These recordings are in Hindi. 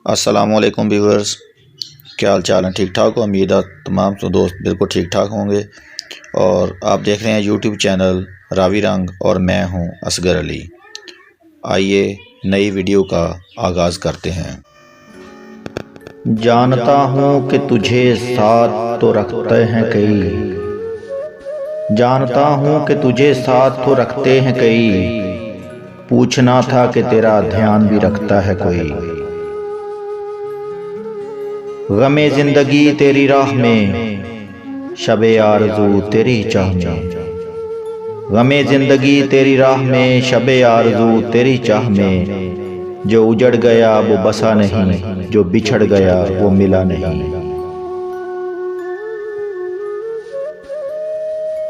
अस्सलामुअलैकुम व्यूअर्स, क्या हाल चाल है? ठीक ठाक हो? उम्मीद है तमाम दोस्त बिल्कुल ठीक ठाक होंगे। और आप देख रहे हैं यूट्यूब चैनल रावी रंग और मैं हूं असगर अली। आइए नई वीडियो का आगाज़ करते हैं। जानता हूँ कि तुझे साथ तो रखते हैं कई, जानता हूँ कि तुझे साथ तो रखते हैं कई, पूछना था कि तेरा ध्यान भी रखता है कोई। गमे जिंदगी तेरी राह में, शबे आरज़ू तेरी चाह में। गमे जिंदगी तेरी राह में, शबे आरज़ू तेरी चाह में। जो उजड़ गया वो बसा नहीं, जो बिछड़ गया वो मिला नहीं।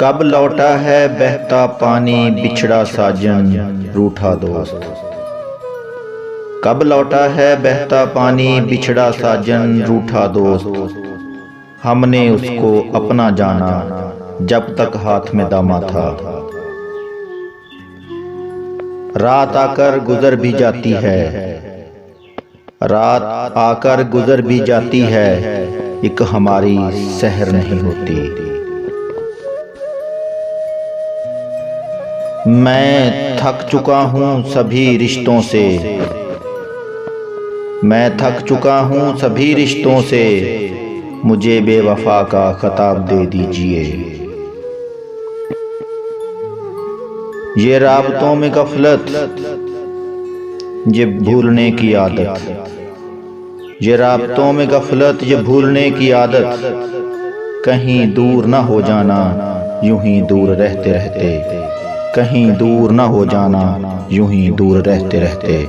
कब लौटा है बहता पानी बिछड़ा साजन रूठा दोस्त। कब लौटा है बहता पानी बिछड़ा साजन रूठा दोस्त। हमने उसको अपना जाना जब तक हाथ में दामा था। रात आकर गुजर भी जाती है, रात आकर गुजर भी जाती है, एक हमारी सहर नहीं होती। मैं थक चुका हूँ सभी रिश्तों से, मैं थक चुका हूँ सभी रिश्तों से, मुझे बेवफा का खिताब दे दीजिए। ये राबतों में गफलत, ये भूलने की आदत, ये राबतों में गफलत, ये भूलने की आदत, कहीं दूर ना हो जाना यूं ही दूर रहते रहते, कहीं दूर ना हो जाना यूं ही दूर रहते रहते।